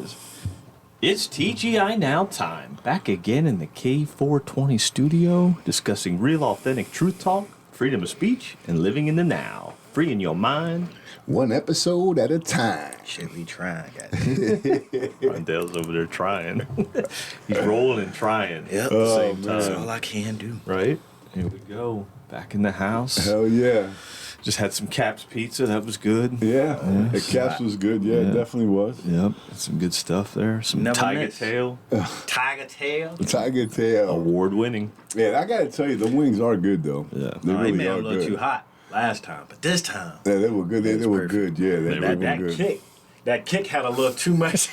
is. It's TGI Now time. Back again in the K420 studio, discussing real, authentic truth talk, freedom of speech, and living in the now. Freeing your mind. One episode at a time. Shit, we trying, guys. Rondell's over there trying. He's rolling and trying at the same time. That's all I can do. Right? Here we go. Back in the house. Hell yeah. Just had some Caps pizza. That was good. Yeah. The Caps was good. Yeah, it definitely was. Yep. Some good stuff there. Some Never Tiger miss. Tail. Tiger tail. Tiger tail. Award winning. Yeah, I gotta tell you, the wings are good though. Yeah. They They really made are a little good. too hot last time, but this time, Yeah, they were good. They were perfect. good. Yeah, they were that good. kick had a little too much.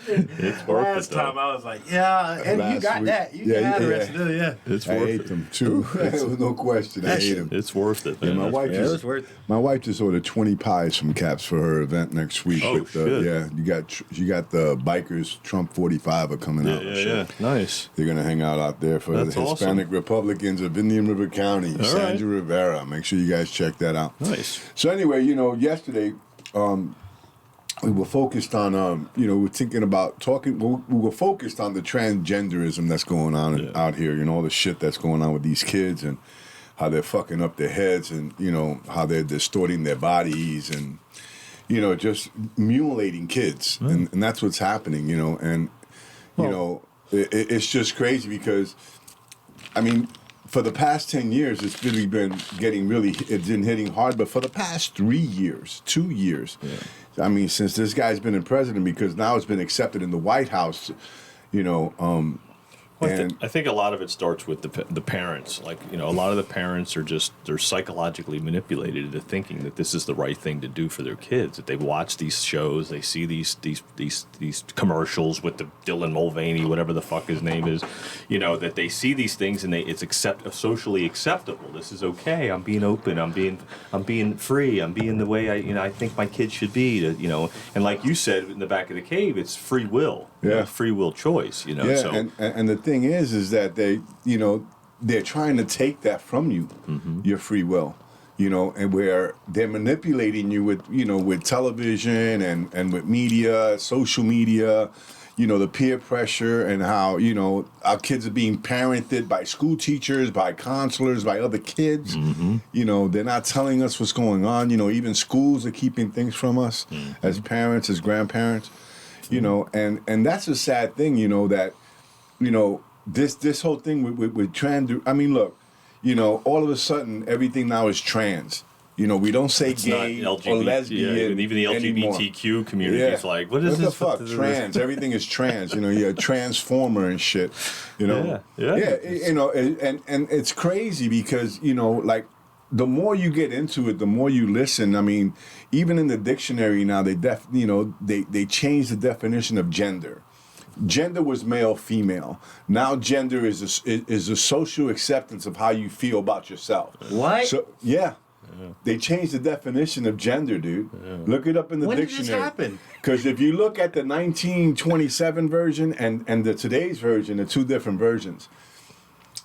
It's worth Last it, time though. I was like, yeah, and you Last got week. that. You Yeah, can have the yeah. rest of it, yeah. It's I worth ate it. them too. There was no question. I That ate shit- them. It's worth it, Yeah, man. my wife Yeah, it just was worth it. My wife just ordered 20 pies from Caps for her event next week. Oh, shit. Yeah, you got the bikers Trump 45 are coming out. Yeah. Nice. They're gonna hang out there for That's the Hispanic Republicans of Indian River County. All Sandra Rivera. Make sure you guys check that out. Nice. So anyway, yesterday we were focused on we're thinking about talking. We were focused on the transgenderism that's going on out here. All the shit that's going on with these kids and how they're fucking up their heads and how they're distorting their bodies and just mutilating kids and that's what's happening. It's just crazy because I mean. For the past 10 years, it's really been it's been hitting hard. But for the past 2 years, I mean, since this guy's been in president, because now it's been accepted in the White House, I think a lot of it starts with the parents. Like, a lot of the parents they're psychologically manipulated into thinking that this is the right thing to do for their kids. That they watch these shows, they see these commercials with the Dylan Mulvaney, whatever the fuck his name is, that they see these things and it's socially acceptable. This is okay. I'm being open. I'm being free. I'm being the way I think my kids should be. And like you said in the back of the cave, it's free will. Yeah. Free will choice. Yeah, So and the thing is that they're trying to take that from you, your free will, and where they're manipulating you with television and with media, social media, the peer pressure and how, our kids are being parented by school teachers, by counselors, by other kids. They're not telling us what's going on. Even schools are keeping things from us as parents, as grandparents. And that's a sad thing, that, this whole thing with trans. I mean, look, all of a sudden everything now is trans. We don't say it's gay not LGBT, or lesbian. Yeah, even the LGBTQ community is like, what is this? What the fuck? Trans. Everything is trans. You're a transformer and shit. Yeah. And it's crazy because like. The more you get into it, the more you listen. I mean, even in the dictionary now, they changed the definition of gender. Gender was male, female. Now gender is a social acceptance of how you feel about yourself. What? So they changed the definition of gender, dude. Yeah. Look it up in the when dictionary. When did this happen? Because if you look at the 1927 version and the today's version, the two different versions.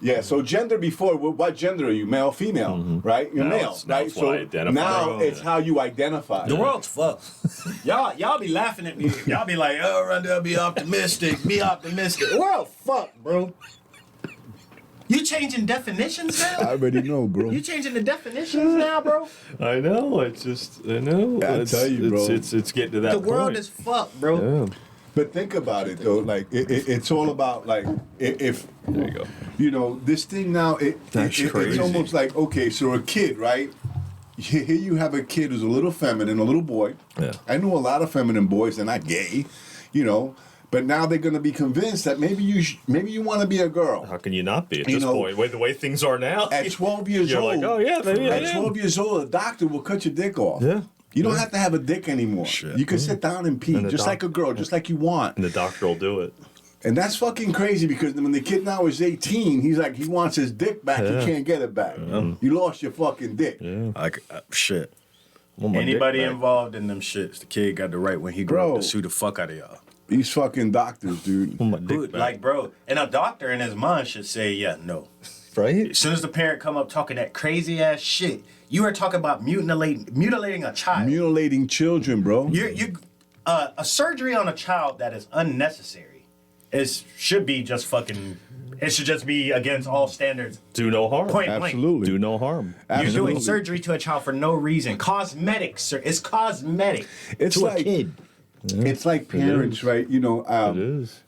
Yeah, so gender before, what gender are you? Male, female, right? You're male, right? So now it's how you identify. The world's fucked. y'all be laughing at me. Y'all be like, oh, Rondell, be optimistic. The world fucked, bro. You changing definitions now? I already know, bro. You changing the definitions now, bro? I know. I know. I tell you, bro. It's getting to that point. The world is fucked, bro. Yeah. But think about it, though. Like, it's all about, like, if... There you go. This thing now, it's almost like, okay, so a kid, right? Here you have a kid who's a little feminine, a little boy. Yeah. I know a lot of feminine boys. They're not gay, But now they're going to be convinced that maybe you want to be a girl. How can you not be at this point? The way things are now. At 12 years you're old. Like, oh, yeah, maybe At 12 years old, a doctor will cut your dick off. Yeah. You don't have to have a dick anymore. Shit. You can sit down and pee, just like a girl, just like you want. And the doctor will do it. And that's fucking crazy because when the kid now is 18, he's like, he wants his dick back. Yeah. He can't get it back. You lost your fucking dick. Yeah. Like, shit. Well, Anybody involved in them shits, the kid got the right when he grew up to sue the fuck out of y'all. These fucking doctors, dude. Like, bro, and a doctor in his mind should say, yeah, no. Right? As soon as the parent come up talking that crazy ass shit, you are talking about mutilating a child. Mutilating children, bro. You a surgery on a child that is unnecessary should be just fucking. It should just be against all standards. Do no harm. Point blank. Absolutely. Do no harm. You're doing surgery to a child for no reason. Cosmetic, sir. It's cosmetic It's to like- a kid. It's like parents, right? You know, It is.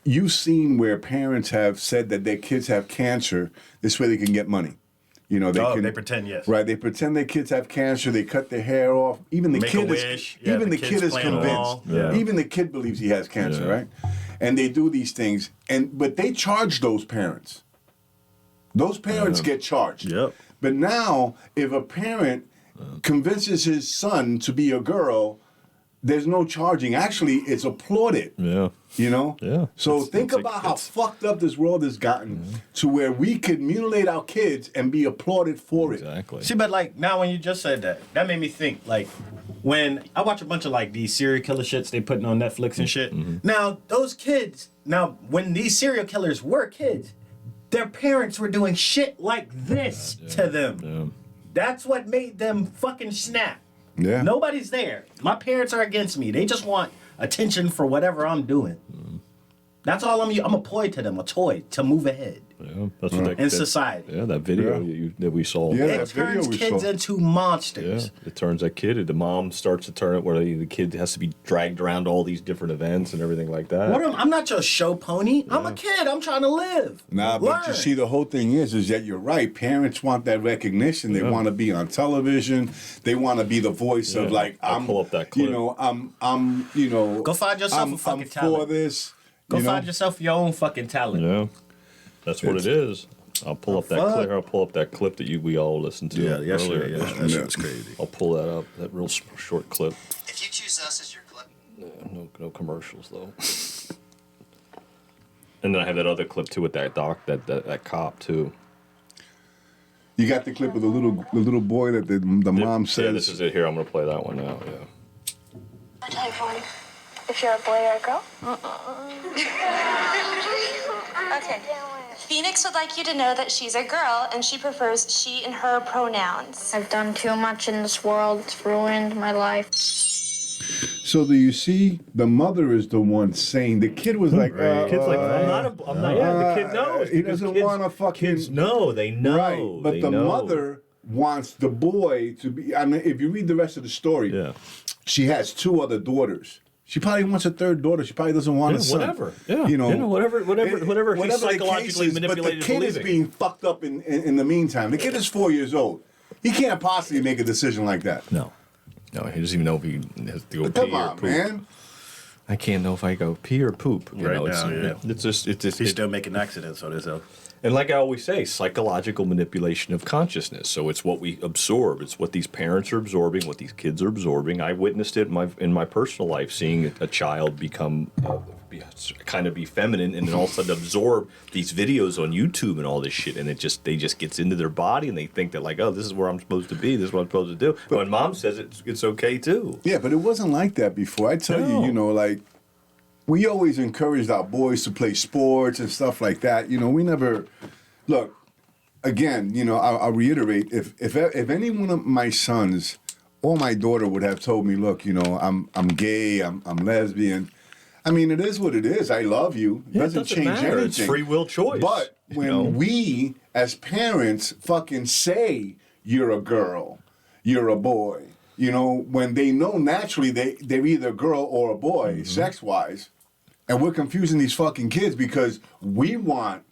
You've seen where parents have said that their kids have cancer. This way they can get money. You know, They pretend, yes. Right, they pretend their kids have cancer. They cut their hair off. Even the Make kid a is wish. Yeah, even the the kid's kid is playing convinced. along. Yeah. Even the kid believes he has cancer, Yeah. right? And they do these things, but they charge those parents. Those parents get charged. Yep. But now, if a parent convinces his son to be a girl, there's no charging. Actually, it's applauded. Yeah. You know? Yeah. So It's- think it's like- about how it's- fucked up this world has gotten to where we could mutilate our kids and be applauded for it. Exactly. See, but like now when you just said that, that made me think. Like when I watch a bunch of like these serial killer shits they putting on Netflix and shit. Now those kids, when these serial killers were kids, their parents were doing shit like this to them. Yeah. That's what made them fucking snap. Yeah. Nobody's there. My parents are against me. They just want attention for whatever I'm doing. That's all I'm a ploy to them, a toy to move ahead Yeah. That's what in society. Yeah, that video Yeah. that we saw. Yeah. It that video turns we kids saw. into monsters. Yeah, it turns that kid. The mom starts to turn it where the kid has to be dragged around to all these different events and everything like that. I'm not your show pony. I'm a kid. I'm trying to live. Nah, but you Learn. see, the whole thing is that you're right. Parents want that recognition. They want to be on television. They want to be the voice of Yeah. like I'll pull up that clip. You know, I'm you know, Go find yourself I'm a fucking for talent. this. Go you know? find yourself your own fucking talent. Yeah, that's what it is. I'll pull up that fuck? clip. I'll pull up that clip that we all listened to earlier. that shit was crazy. I'll pull that up. That real short clip. If you choose us as your clip, No commercials though. And then I have that other clip too with that that cop too. You got the clip of the little boy that the mom says. Yeah, this is it here. I'm gonna play that one now. Yeah. I'll tell you one. If you're a boy or a girl? Okay. Phoenix would like you to know that she's a girl and she prefers she and her pronouns. I've done too much in this world. It's ruined my life. So do you see? The mother is the one saying. The kid was like, The kid's like, I'm not. Yeah, the kid knows. He because doesn't kids- want to fucking. Kids know. They know. Right, but they the know. mother wants the boy to be. I mean, if you read the rest of the story, Yeah. she has two other daughters. She probably wants a third daughter. She probably doesn't want a son. Whatever. Yeah. You know, whatever he's the psychologically case is, manipulated. But the kid is believing. being fucked up in the meantime. The kid is 4 years old. He can't possibly make a decision like that. No, he doesn't even know if he has to go Come pee or on, poop. man. I can't know if I go pee or poop. You Right know, now, yeah. It's just He's still making accidents, so there's a. And like I always say, psychological manipulation of consciousness. So it's what we absorb. It's what these parents are absorbing, what these kids are absorbing. I witnessed it in my personal life, seeing a child become kind of be feminine, and then all of a sudden absorb these videos on YouTube and all this shit, and they just gets into their body, and they think that like, oh, this is where I'm supposed to be. This is what I'm supposed to do. But when mom says it's okay too. Yeah, but it wasn't like that before. I tell No. you, like, we always encouraged our boys to play sports and stuff like that. We never look. Again, I'll reiterate. If any one of my sons or my daughter would have told me, look, I'm gay, I'm lesbian. I mean, it is what it is. I love you. It doesn't change matter. anything. It's free will choice. But when we, as parents, fucking say you're a girl, you're a boy, when they know naturally they're either a girl or a boy, sex-wise, and we're confusing these fucking kids because we want,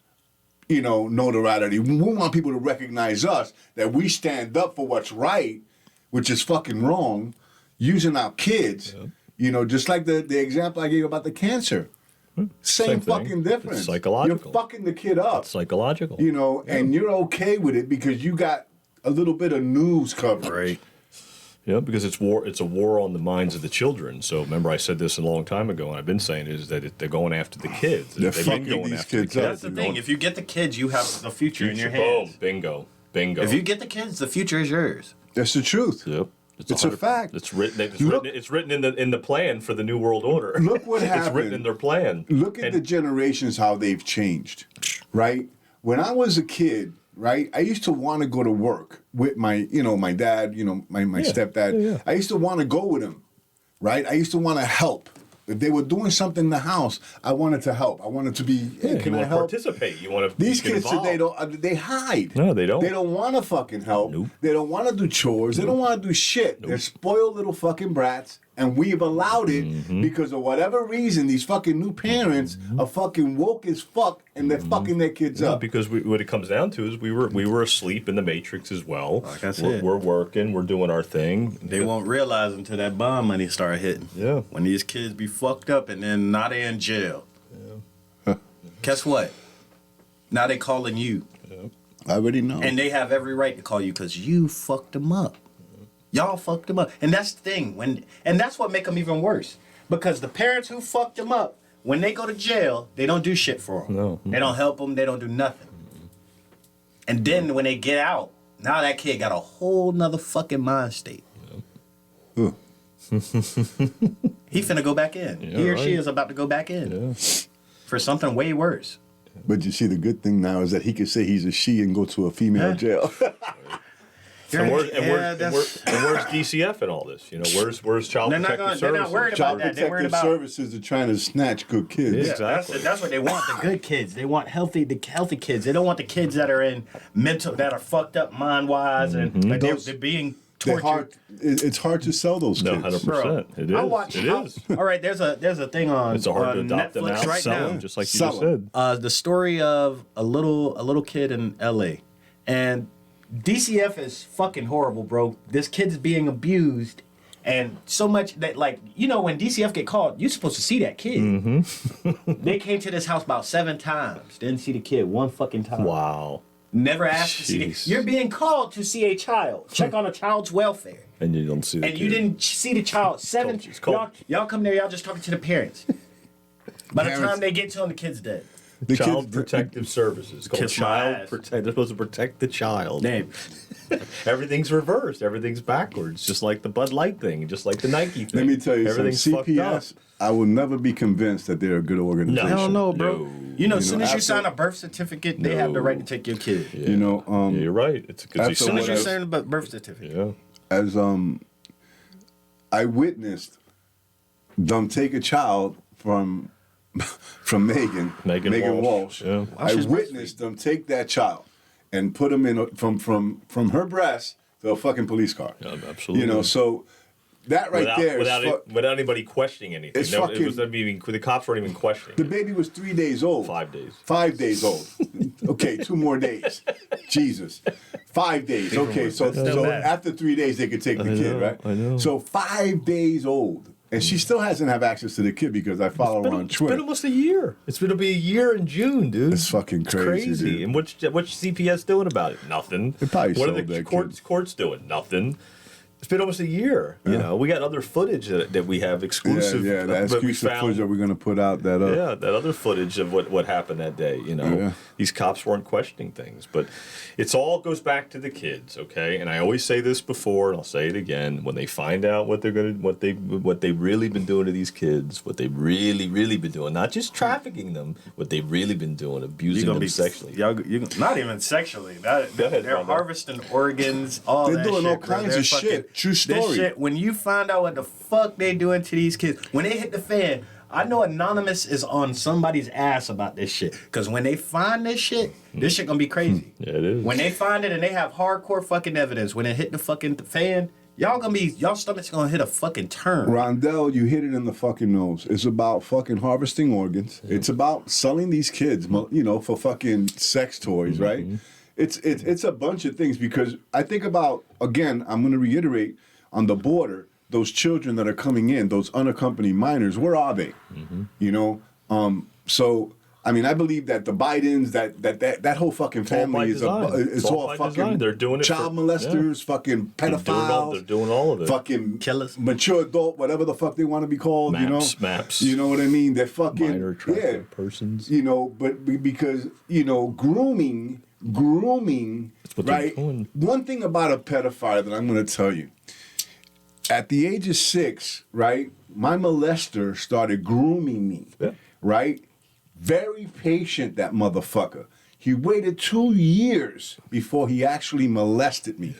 notoriety. We want people to recognize us, that we stand up for what's right, which is fucking wrong, using our kids. Yep. Just like the example I gave about the cancer. Same thing. fucking difference. It's psychological. You're fucking the kid up. It's psychological. And you're okay with it because you got a little bit of news coverage. Right. Yeah, because it's war. It's a war on the minds of the children. So remember, I said this a long time ago, and I've been saying it, is that they're going after the kids. They're They've been fucking going these after the kids up. That's the thing. If you get the kids, you have the future in your hands. Boom, bingo. If you get the kids, the future is yours. That's the truth. Yep. It's a fact. It's written. Look- It's written in the plan for the New World Order. Look what It's happened. written in their plan. Look at the generations, how they've changed, right? When I was a kid, right, I used to want to go to work with my dad, my stepdad. Yeah. I used to want to go with him, right? I used to want to help. If they were doing something in the house, I wanted to help. I wanted to be, hey, can you I want to help? participate. You want to These get kids involved. today they hide. No, they don't. They don't want to fucking help. Nope. They don't want to do chores. They don't want to do shit. They're spoiled little fucking brats, and we've allowed it because of whatever reason. These fucking new parents are fucking woke as fuck, and they're fucking their kids Yeah, up. because what it comes down to is we were asleep in the Matrix as well. Like I said. We're working, we're doing our thing. They won't realize until that bond money start hitting. Yeah. When these kids be fucked up and then now they in jail. Yeah. Guess what? Now they calling you. I already know. And they have every right to call you because you fucked them up. Y'all fucked them up. And that's the thing. And that's what make them even worse. Because the parents who fucked them up, when they go to jail, they don't do shit for them. No. They don't help them. They don't do nothing. And then when they get out, now that kid got a whole nother fucking mind state. Huh. He finna go back in. Yeah, He or she right. is about to go back in. Yeah. For something way worse. But you see, the good thing now is that he could say he's a she and go to a female Huh? jail. And where's that's- DCF in all this? You know, where's Child They're not Protective they're not Services? worried about Child that. They're worried Protective about Services are trying to snatch good kids. Yeah. Yeah, that's what they want. The good kids. They want the healthy kids. They don't want the kids that are in that are fucked up mind wise and like they're being They're tortured. hard. It's hard to sell those No, kids. 100%. It is. I watch. It is. All right, there's a thing on. It's hard to on adopt them Netflix out, right sell now. them, just like you Sell just them. said. The story of a little kid in L.A. and DCF is fucking horrible, bro. This kid's being abused, and so much that when DCF get called, you're supposed to see that kid. They came to this house about 7 times, didn't see the kid one fucking time. Wow. Never asked to see the Jeez. You're being called to see a child. Check on a child's welfare. And you don't see the And you kid. didn't see the child. It's cold. Y'all come there, y'all just talking to the parents. By the Parents- time they get to him, the kid's dead. The Child kids- Protective Services. It's called Kiss my Child ass. Protect. They're supposed to protect the child. Name. Everything's reversed. Everything's backwards. Just like the Bud Light thing. Just like the Nike thing. Let me tell you Everything's something. fucked CPS, I will never be convinced that they're a good organization. Hell no, bro. No. You know, as soon as you after- sign a birth certificate, they have the right to take your kid. up. You know, Yeah, you're right. It's because After As soon as you what sign a birth certificate. Yeah. as I witnessed them take a child from Megan Megan Walsh. Walsh, yeah. I witnessed them take that child and put him in from her breast to a fucking police car. Yeah, absolutely. You know, so that right there is without anybody questioning anything. It's It fucking- was not even, the cops weren't even questioning. the it. baby was 3 days old. 5 days. 5 days old. Okay, 2 more days. Jesus. 5 days. Okay, so bad. after 3 days they could take the kid, know, right? I know. So 5 days old. And she still hasn't have access to the kid because I follow her on It's Twitter. been almost a year. It's going to be a year in June, dude. It's fucking crazy, dude. And what's CPS doing about it? Nothing. They probably What are sold the that courts doing? Nothing. It's been almost a year. You know, we got other footage that we have exclusive. Yeah, that that we exclusive found. footage that we're gonna put out that Yeah, that other footage of what happened that day. You know, Yeah. these cops weren't questioning things, but it's all goes back to the kids, okay? And I always say this before, and I'll say it again: when they find out what they've really been doing to these kids, what they've really been doing, not just trafficking them, what they've really been doing, abusing them sexually. Not even sexually. Go ahead, They're brother. harvesting organs, all They're that doing shit, all bro. kinds They're of shit. True this story. shit, when you find out what the fuck they doing to these kids, when they hit the fan, I know Anonymous is on somebody's ass about this shit. Because when they find this shit gonna be crazy. Yeah, it is. When they find it and they have hardcore fucking evidence, when it hit the fucking fan, y'all stomach's gonna hit a fucking turn. Rondell, you hit it in the fucking nose. It's about fucking harvesting organs. It's about selling these kids, you know, for fucking sex toys, right? It's a bunch of things because I think about, again, I'm going to reiterate, on the border, those children that are coming in, those unaccompanied minors, where are they? You know? So, I mean, I believe that the Bidens, that whole fucking all by family is design. it's It's all all by fucking design. They're doing it child for- molesters, fucking pedophiles. They're doing all of it. Fucking Killers. mature adult, whatever the fuck they want to be called, Maps. You know what I mean? They're fucking Minor attractive persons. You know, but because grooming, what they're right? doing. One thing about a pedophile that I'm going to tell you, at the age of 6, right, my molester started grooming me, Yeah. right? Very patient, that motherfucker. He waited 2 years before he actually molested me.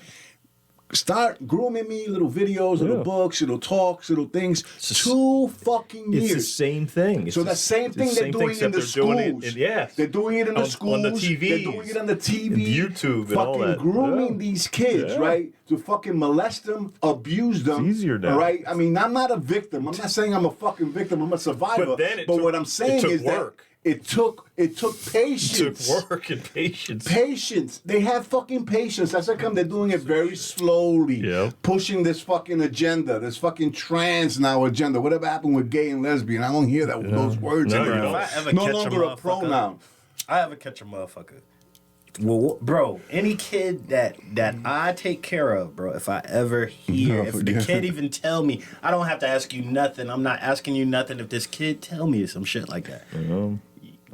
Start grooming me, little videos, little books, little talks, little things. 2 fucking years. It's the same thing. So that same thing they're doing in the schools. They're doing it in the schools. On the TV. They're doing it on the TV. YouTube and all that. Fucking grooming these kids, right? To fucking molest them, abuse them. It's easier now. All right? I mean, I'm not a victim. I'm not saying I'm a fucking victim. I'm a survivor. But what I'm saying is that it took patience. It took work and patience. Patience. They have fucking patience. That's how come they're doing it very slowly. Yeah. Pushing this fucking agenda, this fucking trans now agenda. Whatever happened with gay and lesbian, I don't hear those words anymore. If I ever No catch longer a pronoun. I ever catch a motherfucker. Well, bro, any kid that I take care of, bro, if I ever hear, if the kid even tell me, I don't have to ask you nothing. I'm not asking you nothing. If this kid tell me some shit like that,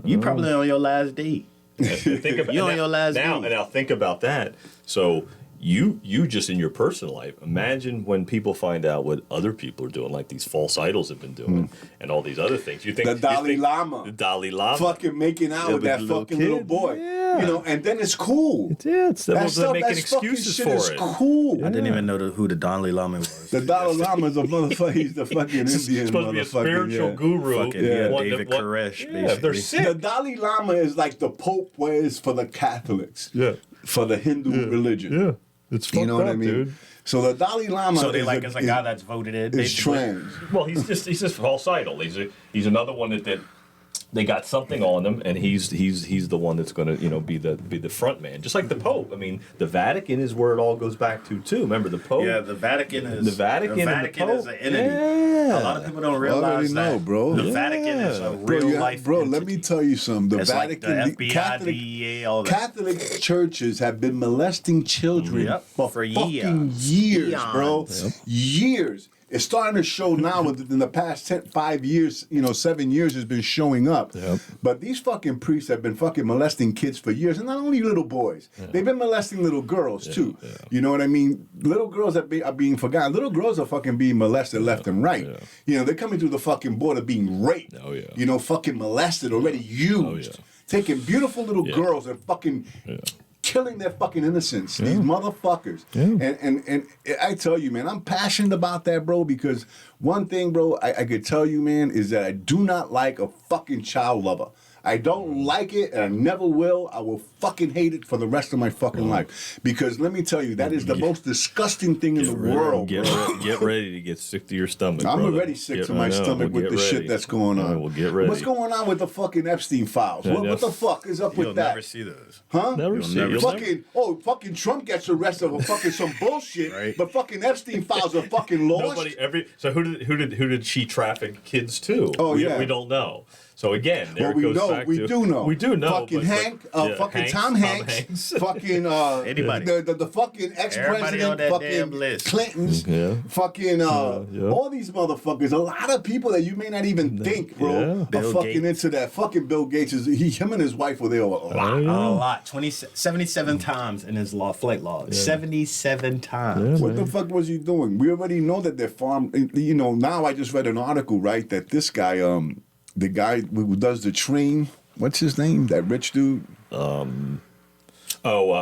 you probably on your last date. Think about, you on your last date. date. And now think about that. So you just in your personal life, imagine when people find out what other people are doing, like these false idols have been doing, and all these other things. You think the Dalai Lama, fucking making out with that fucking little boy, you know, and then it's cool. It's they're making excuses for it. Cool. I didn't even know who the Dalai Lama was. The Dalai Lama is a motherfucker. He's the fucking Indian supposed to be a spiritual guru. Fucking David Koresh, basically. They're sick. The Dalai Lama is like the Pope was for the Catholics. For the Hindu religion. It's you know what I mean? Dude. So the Dalai Lama is a guy that's voted in. Is trans. Well, he's just false idol. He's another one that they got something on him, and he's the one that's going to be the front man, just like the Pope. I mean, the Vatican is where it all goes back to too. Remember the Pope? Yeah, the Vatican is the Vatican and the Pope. Is an entity. Yeah. A lot of people don't realize that. Bro. The Vatican is a real life entity. Let me tell you something. The Vatican, like the FBI, DEA, all that. Catholic churches have been molesting children for fucking years, bro. Years. It's starting to show now within the past 5 years, 7 years has been showing up. But these fucking priests have been fucking molesting kids for years. And not only little boys. They've been molesting little girls, too. You know what I mean? Little girls are being forgotten. Little girls are fucking being molested left and right. They're coming through the fucking border being raped. Fucking molested, already used. Taking beautiful little girls and fucking... killing their fucking innocence, these motherfuckers. And I tell you, man, I'm passionate about that, bro, because one thing, bro, I could tell you, man, is that I do not like a fucking child lover. I don't like it, and I never will. I will fucking hate it for the rest of my fucking life. Because let me tell you, that is the most disgusting thing in the world, bro. Get ready to get sick to your stomach, I'm brother. already sick to my stomach with the shit that's going on. We'll get ready. What's going on with the fucking Epstein files? What the fuck is up with that? You'll never see those. Huh? Never see it. Fucking Trump gets arrested for fucking some bullshit, but fucking Epstein files are fucking lost. So who did she traffic kids to? We don't know. So again, we do know. We do know. Fucking fucking Tom Hanks. Fucking anybody. The fucking ex-president, fucking Clintons, fucking all these motherfuckers. A lot of people that you may not even think, bro, are fucking into that. Fucking Bill Gates him and his wife were there a lot. A lot. 77 times in his flight log. 77 times. What the fuck was he doing? We already know that they're farm. Now I just read an article, right, that this guy, the guy who does the train, what's his name? That rich dude?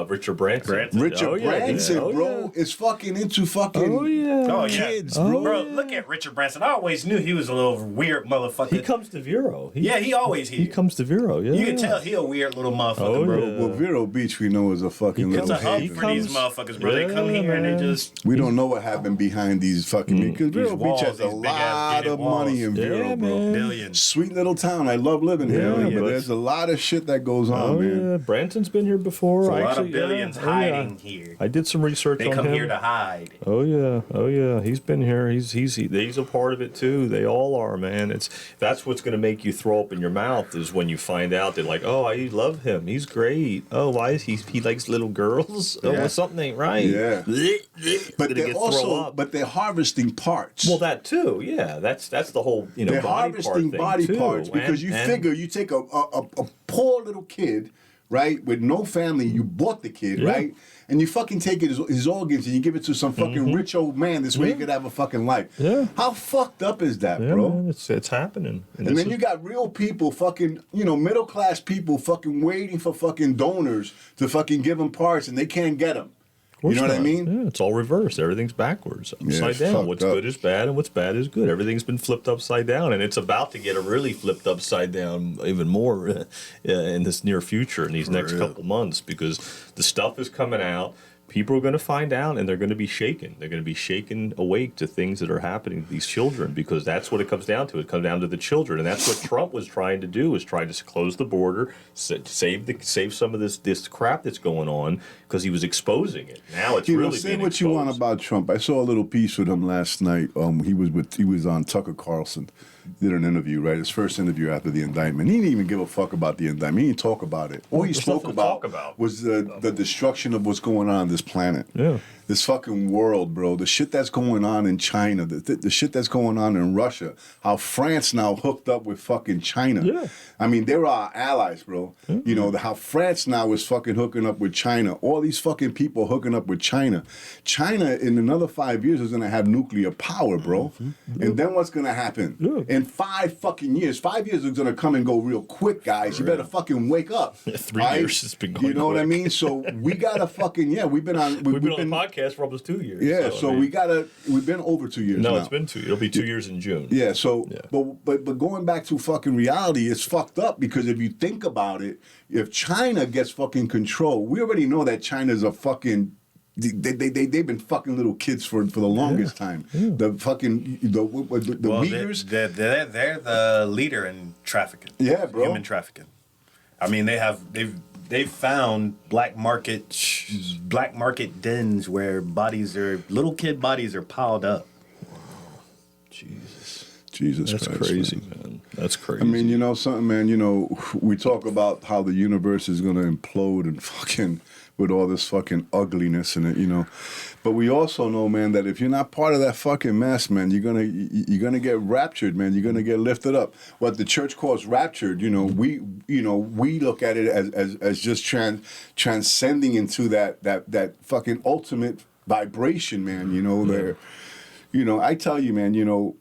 Richard Branson. Richard Branson, bro, is fucking into fucking kids, bro. Bro, look at Richard Branson. I always knew he was a little weird motherfucker. He comes to Vero. He always here. He comes to Vero, You can tell he a weird little motherfucker, bro. Well, Vero Beach we know is a fucking little It's a hub for these motherfuckers, bro. They come here and they just... We don't know what happened behind these fucking... Because Vero Beach has a lot of money in Vero, bro. Billions. Sweet little town. I love living here, but there's a lot of shit that goes on, man. Yeah, Branson's been here before. A lot of billions hiding here. I did some research on him. They come here to hide. Oh yeah. He's been here. He's a part of it too. They all are, man. That's what's going to make you throw up in your mouth is when you find out they're like, oh, I love him. He's great. Oh, why is he likes little girls? Oh, well, something ain't right. Yeah. But they're harvesting parts. Well, that too. Yeah, that's the whole they're harvesting body parts because you figure you take a poor little kid, right, with no family, you bought the kid, right? And you fucking take his organs and you give it to some fucking rich old man. This way he could have a fucking life. Yeah. How fucked up is that, bro? Man, it's happening. And then you got real people fucking, middle class people fucking waiting for fucking donors to fucking give them parts and they can't get them. You know what I not. mean? Yeah, it's all reversed. Everything's backwards, upside it's down. fucked What's up. good is bad, and what's bad is good. Everything's been flipped upside down, and it's about to get really flipped upside down even more in this near future, in these next couple months, because the stuff is coming out. People are going to find out, and they're going to be shaken. They're going to be shaken awake to things that are happening to these children, because that's what it comes down to. It comes down to the children, and that's what Trump was trying to do, was trying to close the border, save some of this crap that's going on, because he was exposing it. Now it's really say being what you want exposed. about Trump. I saw a little piece with him last night. He was on Tucker Carlson. Did an interview, right? His first interview after the indictment. He didn't even give a fuck about the indictment. He didn't talk about it. All he There's spoke nothing to about, talk about. was the destruction of what's going on this planet. Yeah. This fucking world, bro. The shit that's going on in China. The shit that's going on in Russia. How France now hooked up with fucking China. Yeah. I mean, they're our allies, bro. You know, how France now is fucking hooking up with China. All these fucking people hooking up with China. China, in another 5 years, is going to have nuclear power, bro. And then what's going to happen? In 5 fucking years, 5 years is going to come and go real quick, guys. You better fucking wake up. 3 right? years has been going You know what I quick. mean? So we got to fucking, we've been on... We've been on the podcast for almost 2 years. Yeah, so I mean, we've been over 2 years now. No, it's been 2 years. It'll be 2 years in June. Yeah, so Yeah. But going back to fucking reality, it's fucked up, because if you think about it, if China gets fucking control, we already know that China's a fucking... They've been fucking little kids for the longest time. The fucking the Uyghurs. They're the leader in trafficking. Yeah, bro. Human trafficking. I mean, they've found black market dens where little kid bodies are piled up. Jesus That's Christ, crazy, man. man. That's crazy. I mean, you know something, man. You know, we talk about how the universe is gonna implode and fucking with all this fucking ugliness in it, you know. But we also know, man, that if you're not part of that fucking mess, man, you're gonna get raptured, man. You're gonna get lifted up. What the church calls raptured, you know, we look at it as just transcending into that fucking ultimate vibration, man. You know, there. You know, I tell you, man. You know.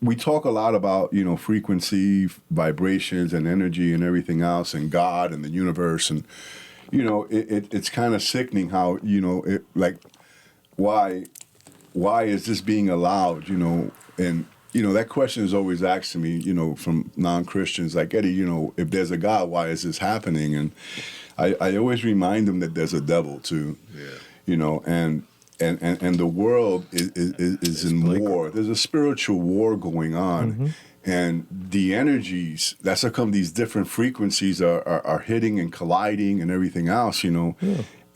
We talk a lot about, you know, frequency, vibrations, and energy, and everything else, and God and the universe, and you know, it's kind of sickening how, you know, why is this being allowed, you know, and you know that question is always asked to me, you know, from non-Christians, like, Eddie, you know, if there's a God, why is this happening? And I always remind them that there's a devil too, you know, and the world is in war. There's a spiritual war going on, and the energies that's how come these different frequencies are hitting and colliding and everything else, you know.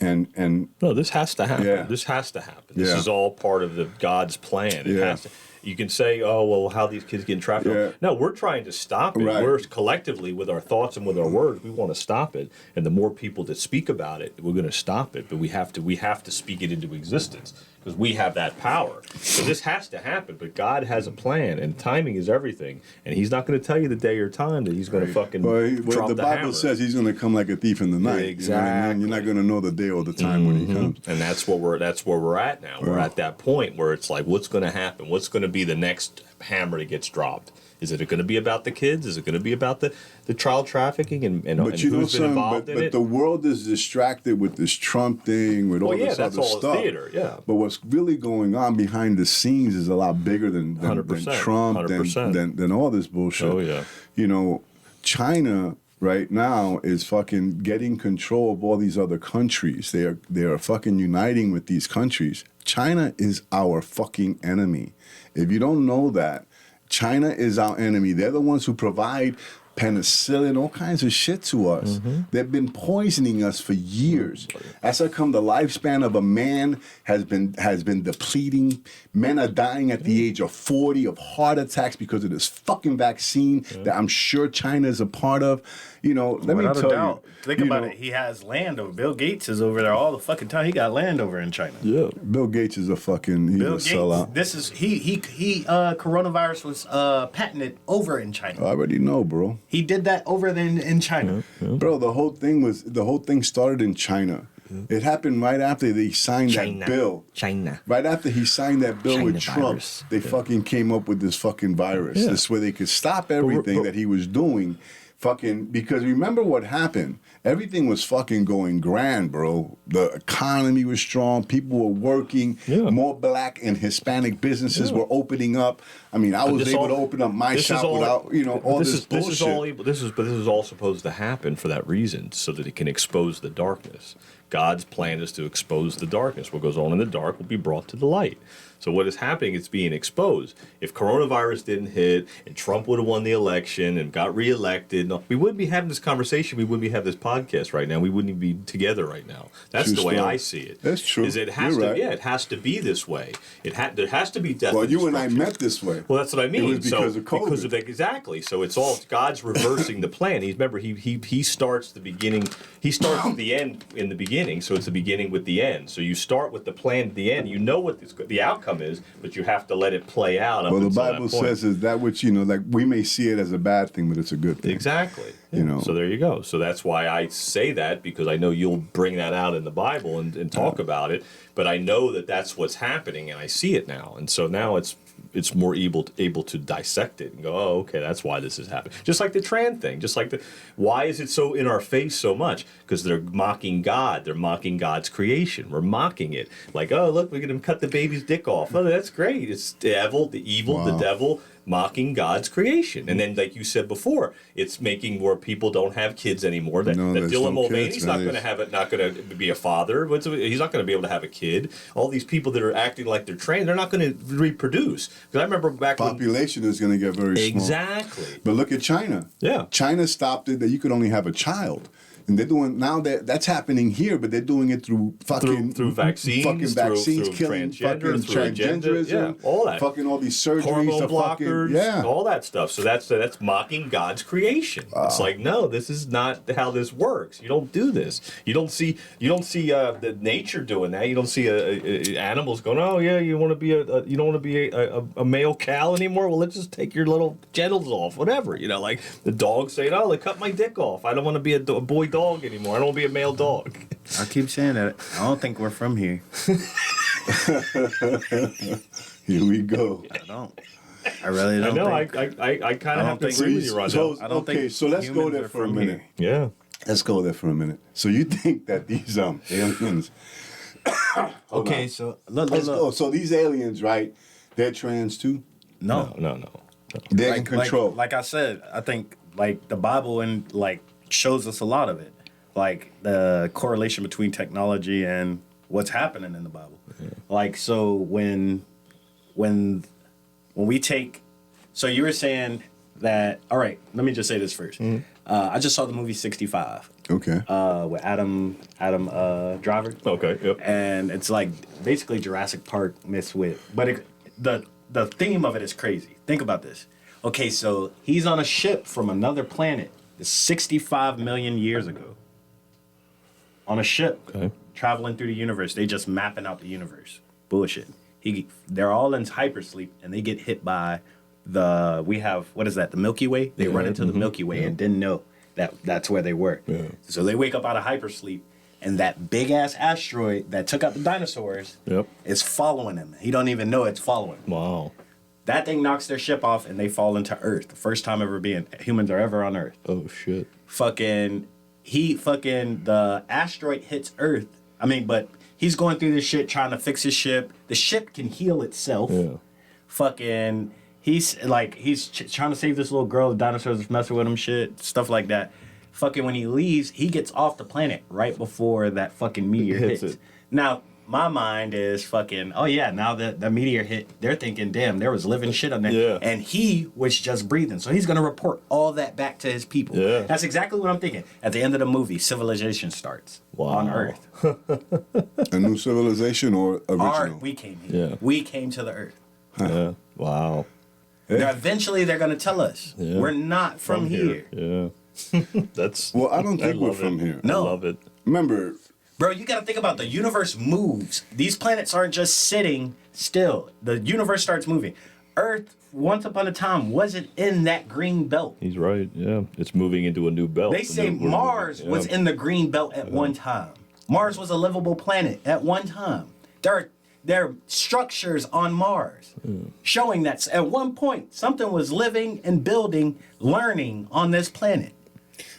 And no, this has to happen. Yeah. This has to happen. This Yeah. is all part of the God's plan. It Yeah. has to. You can say, "Oh, well, how these kids get in traffic?" Yeah. No, we're trying to stop it. Right. We're collectively, with our thoughts and with our words, we want to stop it. And the more people that speak about it, we're going to stop it. But we have to speak it into existence, because we have that power. So this has to happen. But God has a plan, and timing is everything. And He's not going to tell you the day or time that He's going to fucking drop the the Bible hammer. says He's going to come like a thief in the night. You know what I mean? You're not going to know the day or the time when He comes. And that's where we're at now. We're at that point where it's like, what's going to happen? What's going to be the next hammer that gets dropped? Is it going to be about the kids? Is it going to be about the child trafficking and But you know who's been something, involved in but it? the world is distracted with this Trump thing, with all Well, yeah, this that's other all stuff. theater, yeah. But what's really going on behind the scenes is a lot bigger than 100%, Trump, 100%. than all this bullshit. Oh, yeah. You know, China right now is fucking getting control of all these other countries. They are fucking uniting with these countries. China is our fucking enemy. If you don't know that, China is our enemy. They're the ones who provide penicillin, all kinds of shit to us. They've been poisoning us for years. That's how come the lifespan of a man has been depleting. Men are dying at the age of 40 of heart attacks because of this fucking vaccine that I'm sure China is a part of. You know, let me Without a tell doubt. you. Think you about know, it. He has land over. Bill Gates is over there all the fucking time. He got land over in China. Yeah. Bill Gates is a fucking he's Bill a Gates. sellout. This is he. Coronavirus was patented over in China. I already know, bro. He did that over in China. Bro, the whole thing started in China. It happened right after they signed that bill. China. Right after he signed that bill with China Trump, virus. they fucking came up with this fucking virus. Yeah. This way they could stop everything but- that he was doing. fucking, because remember what happened. Everything was fucking going grand, bro. The economy was strong. People were working. Yeah. More black and Hispanic businesses were opening up. I mean, I was able to open up my shop without, all this bullshit. This is all supposed to happen for that reason, so that it can expose the darkness. God's plan is to expose the darkness. What goes on in the dark will be brought to the light. So what is happening, it's being exposed. If coronavirus didn't hit and Trump would have won the election and got reelected, we wouldn't be having this conversation. We wouldn't be having this podcast right now. We wouldn't even be together right now. That's True the way story. I see it. That's true. Is it has You're to, right. yeah, it has to be this way. There has to be death. Well, and you and I destruction. met this way. Well, that's what I mean. It was because of COVID. Because of that, exactly. So it's all God's reversing the plan. He starts the beginning. He starts the end in the beginning. So it's the beginning with the end. So you start with the plan at the end. You know what the outcome is, but you have to let it play out. Up Well, the until that Bible point. says is that which, like we may see it as a bad thing, but it's a good thing. Exactly. You know. So there you go. So that's why I say that, because I know you'll bring that out in the Bible and talk about it. But I know that that's what's happening, and I see it now. And so now it's more able to dissect it and go, oh, okay, that's why this is happening. Just like the trans thing. Why is it so in our face so much? Because they're mocking God. They're mocking God's creation. We're mocking it. Like, oh, look, we're going to cut the baby's dick off. Oh, that's great. It's the evil, the devil, mocking God's creation. And then, like you said before, it's making more people don't have kids anymore. That there's Dylan no Mulvaney's kids, not man. going to be a father. He's not going to be able to have a kid. All these people that are acting like they're trans, they're not going to reproduce. Because I remember back Population is going to get very small. Exactly. But look at China. Yeah. China stopped it that you could only have a child. And they're doing now that's happening here, but they're doing it through fucking through vaccines, through transgender, killing fucking through transgenderism, yeah, all that, fucking all these surgeries, hormone the blockers, fucking, all that stuff. So that's mocking God's creation. It's like, no, this is not how this works. You don't do this. You don't see the nature doing that. You don't see animals going, oh yeah, you want to be you don't want to be a male cow anymore. Well, let's just take your little genitals off, whatever. Like the dog saying, oh, they cut my dick off. I don't want to be a boy dog anymore. I don't want to be a male dog. I keep saying that. I don't think we're from here. Here we go. I don't. I really don't. I know. think. I kind of have to think agree with you, Ron. I don't think so let's go humans there are for a from minute. here. Yeah. Let's go there for a minute. So you think that these aliens? Okay, so look. Let's go. So these aliens, right? They're trans too. No. No. They're in control. Like I said, I think like the Bible and like shows us a lot of it, like the correlation between technology and what's happening in the Bible. Yeah. Like so when we take, so you were saying that. All right, let me just say this first. Mm-hmm. I just saw the movie 65. Okay. With Adam Driver. Okay. Yep. And it's like basically Jurassic Park mixed with, but the theme of it is crazy. Think about this. Okay, so he's on a ship from another planet 65 million years ago. On a ship, Okay. traveling through the universe. They just mapping out the universe. Bullshit. They're all in hypersleep, and they get hit by the Milky Way. They run into the Milky Way and didn't know that's where they were. Yeah. So they wake up out of hypersleep, and that big ass asteroid that took out the dinosaurs Yep. is following him. He don't even know it's following him. Wow. That thing knocks their ship off, and they fall into Earth. The first time humans are ever on Earth. Oh shit. The asteroid hits Earth. But he's going through this shit trying to fix his ship. The ship can heal itself. Yeah. He's trying to save this little girl. The dinosaurs are messing with him, shit, stuff like that. When he leaves, he gets off the planet right before that fucking meteor Hits hits. it. Now, my mind is oh yeah, now that the meteor hit, they're thinking, damn, there was living shit on there. Yeah. And he was just breathing. So he's going to report all that back to his people. Yeah. That's exactly what I'm thinking. At the end of the movie, civilization starts on Earth. A new civilization or original? We came here. Yeah. We came to the Earth. Yeah. Wow. Eventually, they're going to tell us Yeah. we're not from here. Yeah. That's. Well, I don't think we're love from it. here. No. I love it. Remember, Bro, you got to think about the universe moves. These planets aren't just sitting still. The universe starts moving. Earth, once upon a time, wasn't in that green belt. He's right. Yeah. It's moving into a new belt. They say We're Mars moving. was Yeah. in the green belt at one time. Mars was a livable planet at one time. There are structures on Mars showing that at one point something was living and building, learning on this planet.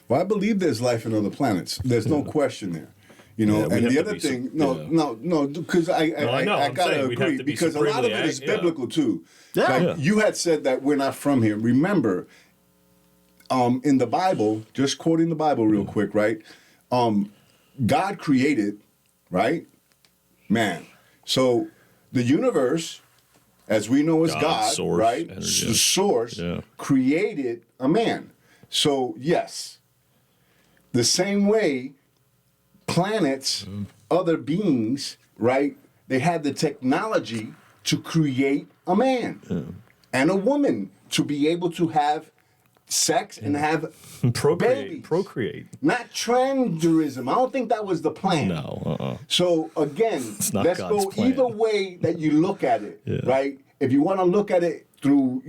Well, I believe there's life in other planets. There's no question there. You know, Yeah, we'd and have the to other be thing, yeah. no, because I I'm gotta saying we'd have agree to be because a lot of it is supremely biblical too. Yeah. Like Yeah. you had said that we're not from here. Remember, in the Bible, just quoting the Bible real quick, right? God created, right, man. So the universe, as we know, is God, God, source, right? energy. The source Yeah. created a man. So yes, the same way planets, other beings, right? They had the technology to create a man and a woman to be able to have sex and have babies. Procreate. Not transgenderism. I don't think that was the plan. No. So again, It's not let's God's go plan. either way that you look at it, Yeah. right? If you want to look at it through,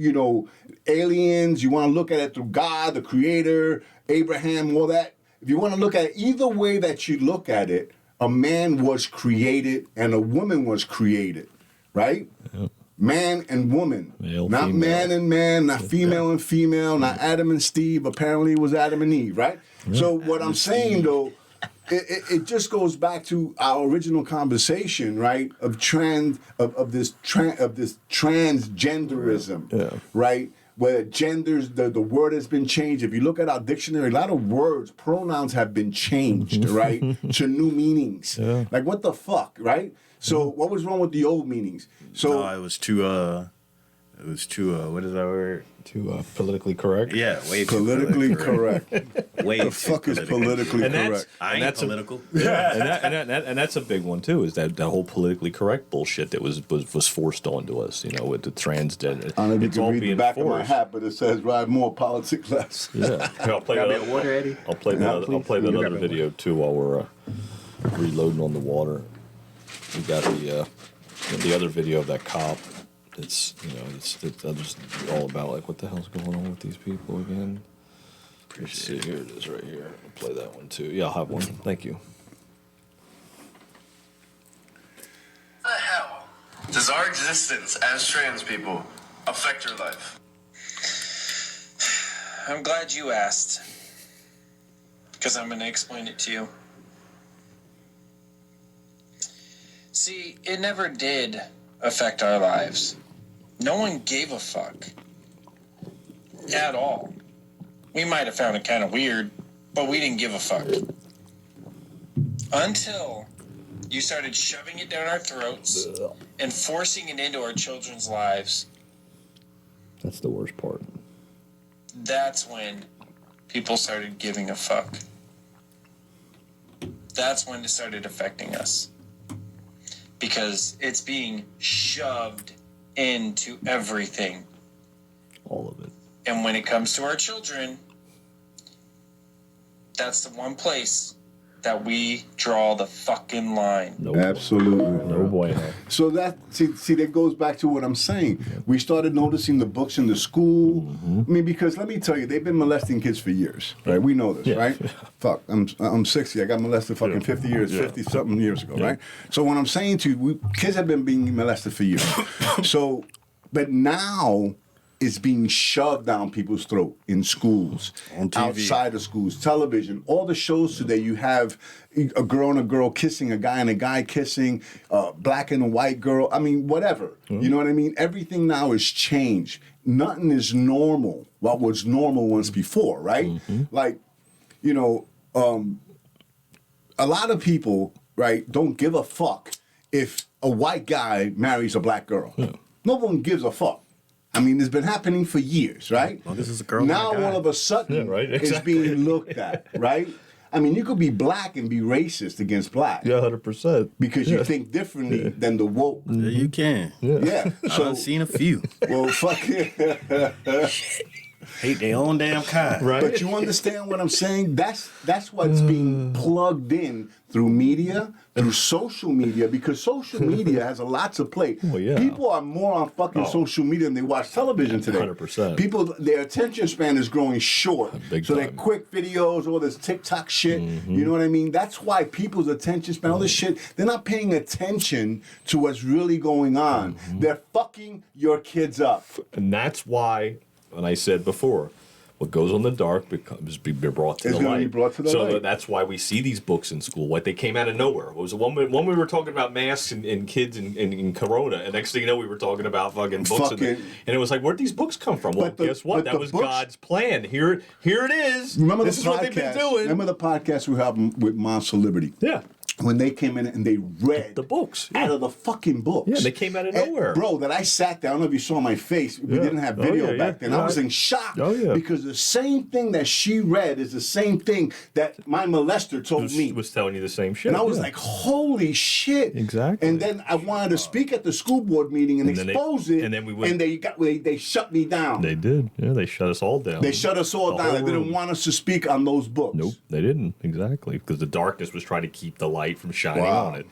aliens, you want to look at it through God, the creator, Abraham, all that. If you want to look at it either way that you look at it, a man was created and a woman was created, right? Yep. Man and woman. Male, not female. man and man, not female and female, not Adam and Steve. Apparently it was Adam and Eve, right? So what I'm saying though, it just goes back to our original conversation, right? Of this transgenderism, right? Where genders, the word has been changed. If you look at our dictionary, a lot of words, pronouns have been changed, right? To new meanings. Yeah. Like what the fuck, right? So what was wrong with the old meanings? So No, it was too what is that word? Too politically correct. Yeah, way too politically correct. Way The fuck is politically And that's- correct? I ain't that's political. and that's a big one too. Is that whole politically correct bullshit that was forced onto us? With the transgender. I don't know if you It's can all read the being back of my forced. hat, but it says "Ride more, politics less." Yeah. Here, I'll play Got me that. a water, Eddie? I'll play Yeah, that. I'll please. play that You got other me a video too while we're reloading on the water. We got the other video of that cop. It's it's just all about like what the hell's going on with these people again. Let's see, here it is right here. I'll play that one too. Yeah, I'll have one. Thank you. The hell does our existence as trans people affect your life? I'm glad you asked, because I'm going to explain it to you. See, it never did affect our lives. No one gave a fuck. At all. We might have found it kind of weird, but we didn't give a fuck. Until you started shoving it down our throats and forcing it into our children's lives. That's the worst part. That's when people started giving a fuck. That's when it started affecting us. Because it's being shoved into everything. All of it. And when it comes to our children, that's the one place that we draw the fucking line. No Absolutely. No bueno. So that see that goes back to what I'm saying. We started noticing the books in the school. I mean, because let me tell you, they've been molesting kids for years, right? We know this, Yeah. right? Fuck, I'm 60. I got molested fucking 50 years, 50 something years ago, right? So what I'm saying to you, kids have been being molested for years. So, but now it's being shoved down people's throat in schools, On TV. outside of schools, television, all the shows today. You have a girl and a girl kissing, a guy and a guy kissing, black and a white girl. I mean, whatever. You know what I mean? Everything now is changed. Nothing is normal. What was normal once before, right? Like, a lot of people, right, don't give a fuck if a white guy marries a black girl. No one gives a fuck. I mean, it's been happening for years, right? Well, this is a girl. Now and a guy. all of a sudden, Yeah, right, it's exactly. being looked at, right? I mean, you could be black and be racist against black 100%. because you think differently than the woke. Yeah, you can. Yeah. I've seen a few. Well, fuck it. Hate their own damn kind. Right. But you understand what I'm saying? That's what's being plugged in through media, through social media, because social media has a lot to play. Well, yeah. People are more on fucking social media than they watch television today. 100%. People, their attention span is growing short. Big so they're time. quick videos, all this TikTok shit. You know what I mean? That's why people's attention span, all this shit, they're not paying attention to what's really going on. They're fucking your kids up. And that's why, and I said before, What goes on the dark becomes be brought to It's the gonna light. be brought to the so light. that's why we see these books in school. What they came out of nowhere. What was the one we were talking about masks and kids and Corona, and next thing you know, we were talking about fucking books, and it was like, where'd these books come from? Well, guess what? That was God's plan. Here it is. Remember this the is podcast, what they've been doing. Remember the podcast we had with Monster Liberty? Yeah. When they came in and they read the books out of the fucking books. Yeah, they came out of nowhere. Bro, that I sat down, I don't know if you saw my face. We didn't have video back then. I was in shock. Because the same thing that she read is the same thing that my molester told me. Was telling you the same shit. And I was like, holy shit. Exactly. And then I wanted to speak at the school board meeting and expose it. And then we went. And they shut me down. They did. Yeah, they shut us all down. They shut us all down. They didn't want us to speak on those books. Nope, they didn't. Exactly. Because the darkness was trying to keep the light from shining on it.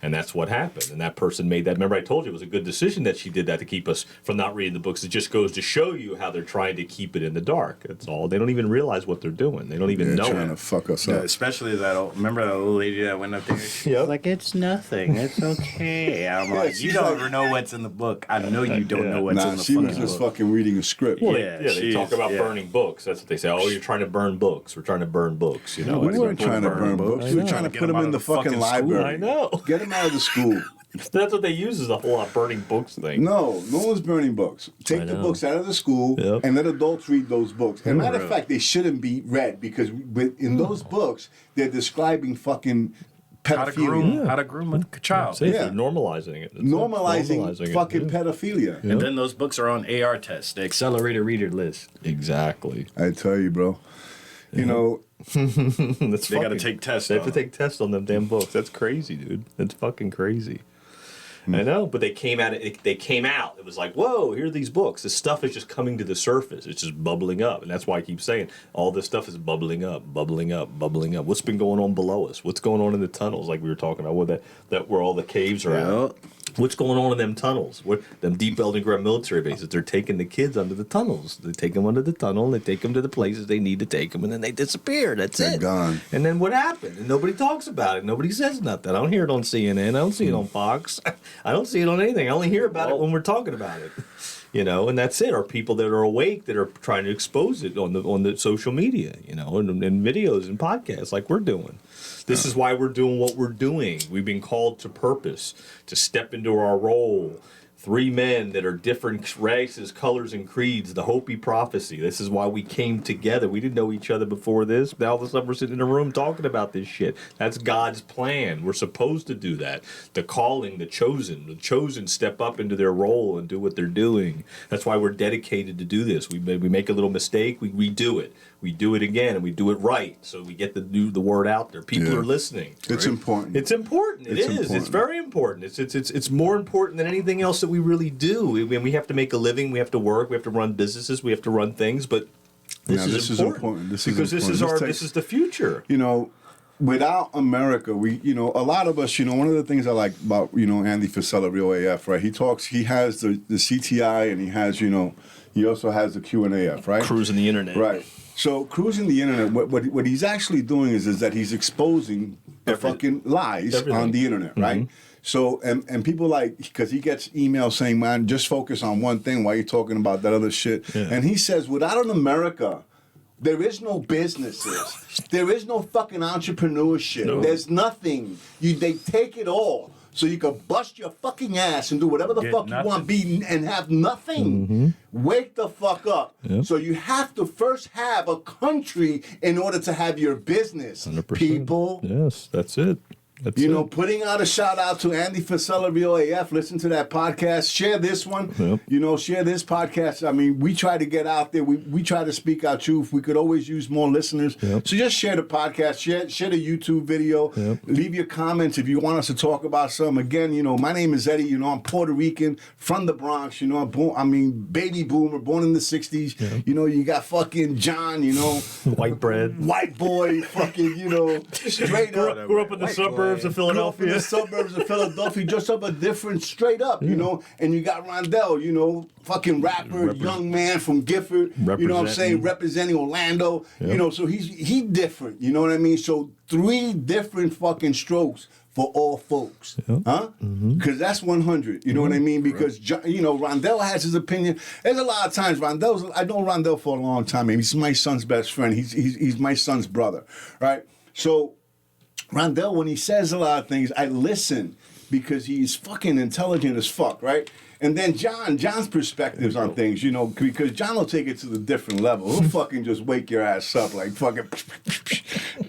And that's what happened. And that person made that. Remember, I told you it was a good decision that she did that to keep us from not reading the books. It just goes to show you how they're trying to keep it in the dark. That's all. They don't even realize what they're doing. They don't even know. They're trying to fuck us up. Especially remember that old lady that went up there? She's like, it's nothing. It's okay. I'm like, you don't ever know what's in the book. I know you don't know what's in the book. She was just fucking reading a script. Well, they talk about burning books. That's what they say. Oh, you're trying to burn books. We're trying to burn books. You know, we weren't trying to burn books. We were trying to put them in the fucking library. I know. Get them out of the school. That's what they use is the whole burning books thing. No one's burning books. Take the books out of the school and let adults read those books. As a matter of fact, they shouldn't be read because in those books, they're describing fucking pedophilia. How to groom a child. They're normalizing it. Normalizing fucking pedophilia. And then those books are on AR tests, the accelerated reader list. Exactly. I tell you, bro. You know, they got to take tests. They have to take tests on them damn books. That's crazy, dude. That's fucking crazy. I know, but they came out. They came out. It was like, whoa! Here are these books. This stuff is just coming to the surface. It's just bubbling up, and that's why I keep saying all this stuff is bubbling up, bubbling up, bubbling up. What's been going on below us? What's going on in the tunnels? Like we were talking about, where all the caves are at. What's going on in them tunnels? Them deep underground military bases? They're taking the kids under the tunnels. They take them under the tunnel. They take them to the places they need to take them, and then they disappear. That's it. They're gone. And then what happened? And nobody talks about it. Nobody says nothing. I don't hear it on CNN. I don't see it on Fox. I don't see it on anything. I only hear about it when we're talking about it. You know, and that's it. Or people that are awake that are trying to expose it on the social media, you know, and videos and podcasts like we're doing. This is why we're doing what we're doing. We've been called to purpose, to step into our role. 3 men that are different races, colors, and creeds, the Hopi prophecy. This is why we came together. We didn't know each other before this. Now all of a sudden we're sitting in a room talking about this shit. That's God's plan. We're supposed to do that. The calling, the chosen step up into their role and do what they're doing. That's why we're dedicated to do this. We make a little mistake, we do it. We do it again, and we do it right, so we get the word out there. People are listening. It's important. It's important. It is. Important. It's very important. It's more important than anything else that we really do. We have to make a living. We have to work. We have to run businesses. We have to run things. But this is important. This is the future. You know, without America, a lot of us, one of the things I like about, Andy Frisella, Real AF, right? He has the CTI, and he has, he also has the Q&AF, right? Cruising the internet. Right. So cruising the internet, what he's actually doing is that he's exposing the fucking lies on the internet, right? So, and people because he gets emails saying, man, just focus on one thing while you're talking about that other shit. Yeah. And he says, without an America, there is no businesses. There is no fucking entrepreneurship. No. There's nothing. They take it all. So you can bust your fucking ass and do whatever the fuck you want to be and have nothing. Mm-hmm. Wake the fuck up. Yep. So you have to first have a country in order to have your business. 100%. People. Yes, that's it. Putting out a shout out to Andy Frisella, Real AF. Listen to that podcast. Share this one. Yep. Share this podcast. I mean, we try to get out there. We try to speak our truth. We could always use more listeners. Yep. So just share the podcast. Share the YouTube video. Yep. Leave your comments if you want us to talk about something. Again, my name is Eddie. I'm Puerto Rican from the Bronx. Baby boomer, born in the 60s. Yep. You got fucking John, white bread. White boy, fucking, straight up. Grew up in the suburbs of Philadelphia. In the suburbs of Philadelphia, just up a different, straight up, and you got Rondell, fucking rapper, young man from Gifford, representing Orlando, so he different, you know what I mean? So 3 different fucking strokes for all folks. Huh? Because that's 100. You know what I mean? Because, Rondell has his opinion. There's a lot of times, I know Rondell for a long time. He's my son's best friend. He's my son's brother, right? So, Rondell, when he says a lot of things, I listen because he's fucking intelligent as fuck, right? And then John's perspectives on things, because John will take it to the different level. He'll fucking just wake your ass up like fucking,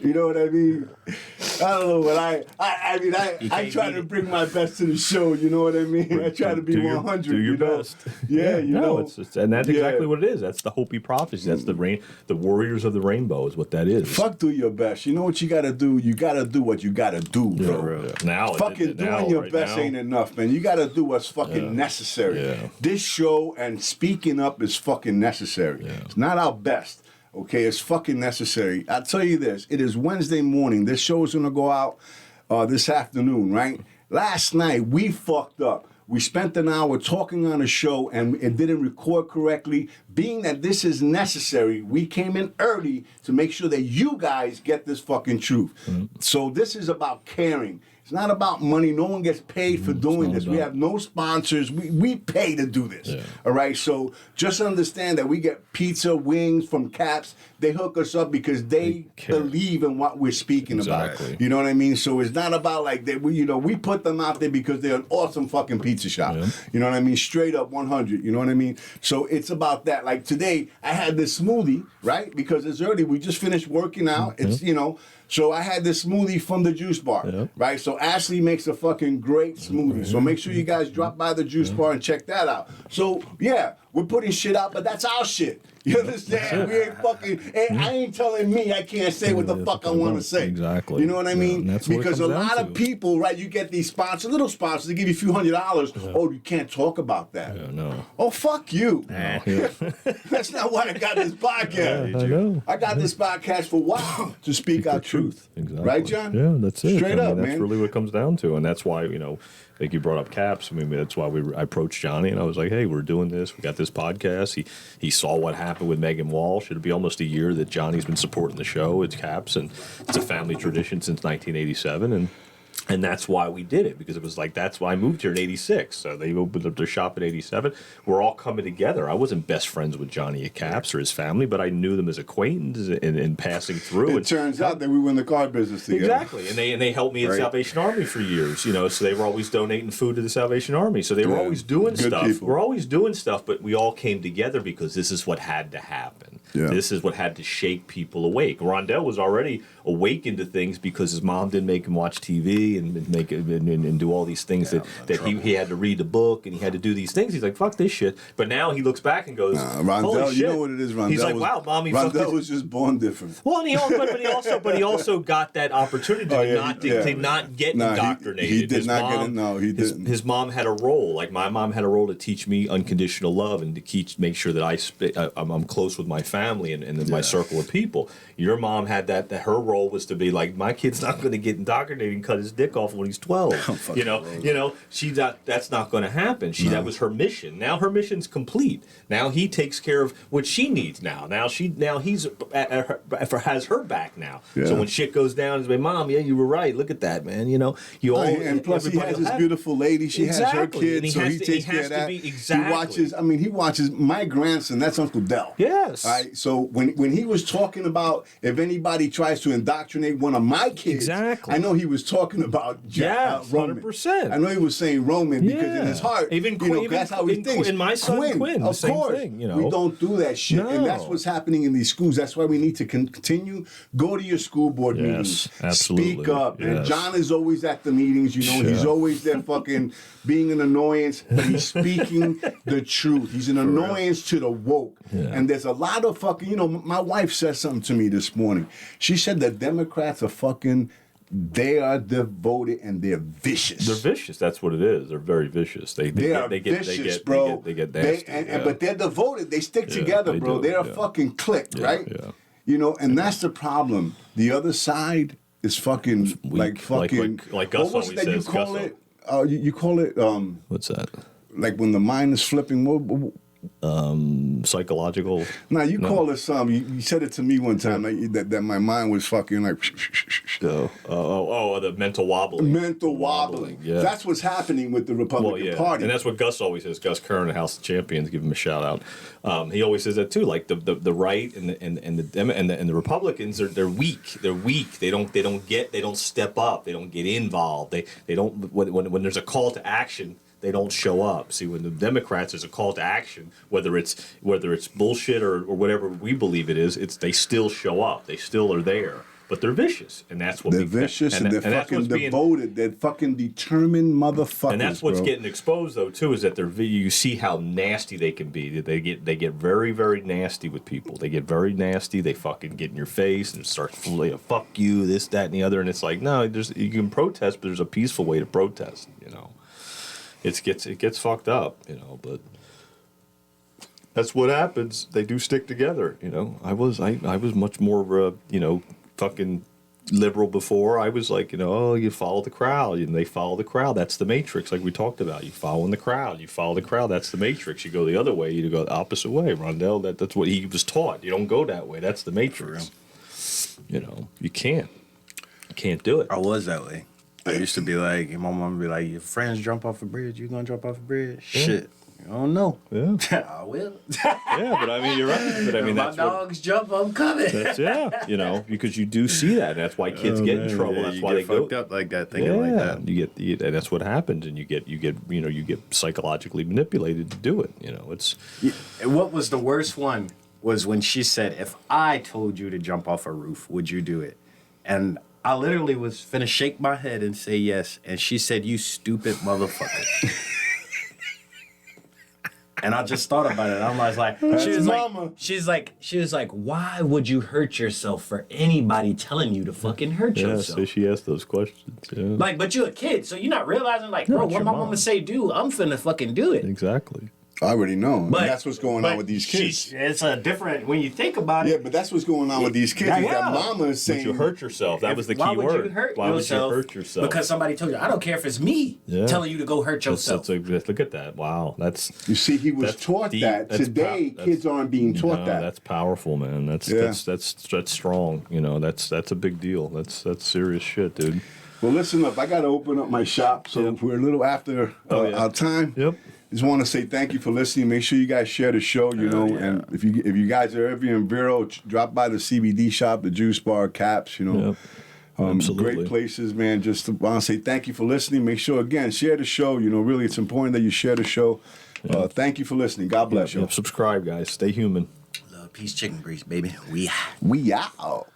you know what I mean? I don't know, but I try to bring my best to the show, you know what I mean? I try to be 100. Do your best. Yeah, and that's exactly what it is. That's the Hopi prophecy. That's the warriors of the rainbow is what that is. Fuck do your best. You know what you gotta do? You gotta do what you gotta do, bro. Yeah. Now, fucking doing your best ain't enough, man. You gotta do what's fucking necessary. Yeah. This show and speaking up is fucking necessary. Yeah. It's not our best. Okay, it's fucking necessary. I'll tell you this. It is Wednesday morning. This show is going to go out this afternoon, right? Last night, we fucked up. We spent an hour talking on a show and it didn't record correctly. Being that this is necessary, we came in early to make sure that you guys get this fucking truth. So this is about caring. It's not about money. No one gets paid for doing this. We have no sponsors. We pay to do this. Yeah. All right? So just understand that we get pizza, wings from Caps. They hook us up because they believe in what we're speaking about. You know what I mean? So it's not about like that. We put them out there because they're an awesome fucking pizza shop. Yeah. You know what I mean? Straight up 100. You know what I mean? So it's about that. Like today, I had this smoothie, right? Because it's early. We just finished working out. It's, so I had this smoothie from the juice bar, right? So Ashley makes a fucking great smoothie. So make sure you guys drop by the juice bar and check that out. So, yeah, we're putting shit out, but that's our shit. You understand? We ain't fucking, I ain't telling me I can't say what the fuck I want to say. Exactly. You know what I mean? Because a lot of people, right, you get these sponsors, little sponsors, they give you a few $100s. Yeah. Oh, you can't talk about that. Yeah, no. Oh, fuck you. That's not why I got this podcast. I got this podcast for what? To speak our truth. Exactly. Right, John? Yeah, that's it. Straight up, that's man. That's really what it comes down to. And that's why, I think you brought up Caps. I mean, that's why I approached Johnny and I was like, hey, we're doing this. We got this podcast. He saw what happened with Megan Walsh. It'll be almost a year that Johnny's been supporting the show. It's Caps, and it's a family tradition since 1987. And that's why we did it, because it was like, that's why I moved here in 86. So they opened up their shop in 87. We're all coming together. I wasn't best friends with Johnny at Caps or his family, but I knew them as acquaintances and passing through. It turns out that we were in the car business together. Exactly. And they helped me at Salvation Army for years, so they were always donating food to the Salvation Army. So they were always doing stuff. People. We're always doing stuff, but we all came together because this is what had to happen. Yeah. This is what had to shake people awake. Rondell was already awakened to things because his mom didn't make him watch TV and do all these things that he had to read the book and he had to do these things. He's like, fuck this shit. But now he looks back and goes, Rondell, holy shit. You know what it is, Rondell. He's like, wow, mommy. Rondell was just born different. Well, but he also got that opportunity to not get indoctrinated. He did not get it. No, he didn't. His mom had a role. Like my mom had a role to teach me unconditional love and to make sure that I'm close with my family and my circle of people. Your mom had that her role was to be like, my kid's not going to get indoctrinated and cut his dick off when he's 12. She's not. That's not going to happen. That was her mission. Now her mission's complete. Now he takes care of what she needs. Now he's has her back now. Yeah. So when shit goes down, he's like, Mom, yeah, you were right. Look at that, man. And plus he has his beautiful lady. She has her kids, so he takes care of that. He watches my grandson. That's Uncle Del. Yes. All right. So when he was talking about if anybody tries to indoctrinate one of my kids, I know he was talking about Roman. 100%. I know he was saying Roman because in his heart, that's how he thinks. And my son Quinn, of course. Thing, We don't do that shit, and that's what's happening in these schools. That's why we need to continue. Go to your school board meetings. Absolutely. Speak up. Yes. And John is always at the meetings. He's always there, fucking being an annoyance, but he's speaking the truth. He's an annoyance to the woke. Yeah. And there's a lot of fucking. My wife said something to me this morning. She said the Democrats are fucking. They are devoted and they're vicious. They're vicious. That's what it is. They're very vicious. They get vicious, bro. They get nasty. But they're devoted. They stick together, bro. They're a fucking clique, right? Yeah. And that's the problem. The other side is fucking like Gus always says. You call it. You call it. What's that? Like when the mind is flipping. psychological. Now you call it some. You said it to me one time that my mind was fucking like. The mental wobbling. Mental wobbling. Yeah. That's what's happening with the Republican Party. And that's what Gus always says. Gus Kern, the House of Champions, give him a shout out. He always says that too. Like the right and the Republicans they're weak. They're weak. They don't step up. They don't get involved. They don't when there's a call to action. They don't show up. See, when the Democrats, there's a call to action, whether it's bullshit or whatever we believe it is, they still show up. They still are there, but they're vicious, and that's what they're vicious and they're fucking devoted. They're fucking determined motherfuckers. And that's what's getting exposed though too, is that you see how nasty they can be. They get very very nasty with people. They get very nasty. They fucking get in your face and start fuck you, this, that, and the other. And it's like no, you can protest, but there's a peaceful way to protest. It gets fucked up, but that's what happens. They do stick together, I was much more fucking liberal before. I was like, you follow the crowd, and they follow the crowd. That's the matrix, like we talked about. You follow in the crowd. You follow the crowd. That's the matrix. You go the other way. You go the opposite way. Rondell, that's what he was taught. You don't go that way. That's the matrix. You can't do it. I was that way. I used to be like, my mom would be like, your friends jump off a bridge, you gonna jump off a bridge? Yeah. Shit. I don't know. Yeah. I will. Yeah, but I mean, you're right. But I mean, that's my dogs jump, I'm coming. Because you do see that. And that's why kids get in trouble. Yeah, that's why they fucked up like that, thinking like that. And that's what happens, and you get psychologically manipulated to do it. It's. What was the worst one was when she said, "If I told you to jump off a roof, would you do it?" And I literally was finna shake my head and say yes, and she said, "You stupid motherfucker." And I just thought about it. And I was like, she was like, why would you hurt yourself for anybody telling you to fucking hurt yourself? So she asked those questions. Yeah. Like, but you're a kid, so you're not realizing, like, bro, what my mama say do, I'm finna fucking do it. Exactly. I already know. But that's what's going on with these kids. It's a different, when you think about it. Yeah, but that's what's going on with these kids. That mama is saying. Would you hurt yourself? That was the key word. Why would you hurt yourself? Because somebody told you. I don't care if it's me telling you to go hurt yourself. Look at that. Wow. You see, he was taught deep. That. Today, kids aren't being taught that. That's powerful, man. That's strong. That's a big deal. That's serious shit, dude. Well, listen up. I got to open up my shop, so we're a little after our time. Yep. Just want to say thank you for listening. Make sure you guys share the show, and if you guys are ever in Vero, drop by the CBD shop, the Juice Bar, Caps, Absolutely. Great places, man. Just want to say thank you for listening. Make sure, again, share the show. Really, it's important that you share the show. Thank you for listening. God bless you. Subscribe, guys. Stay human. Love, peace, chicken grease, baby. We out.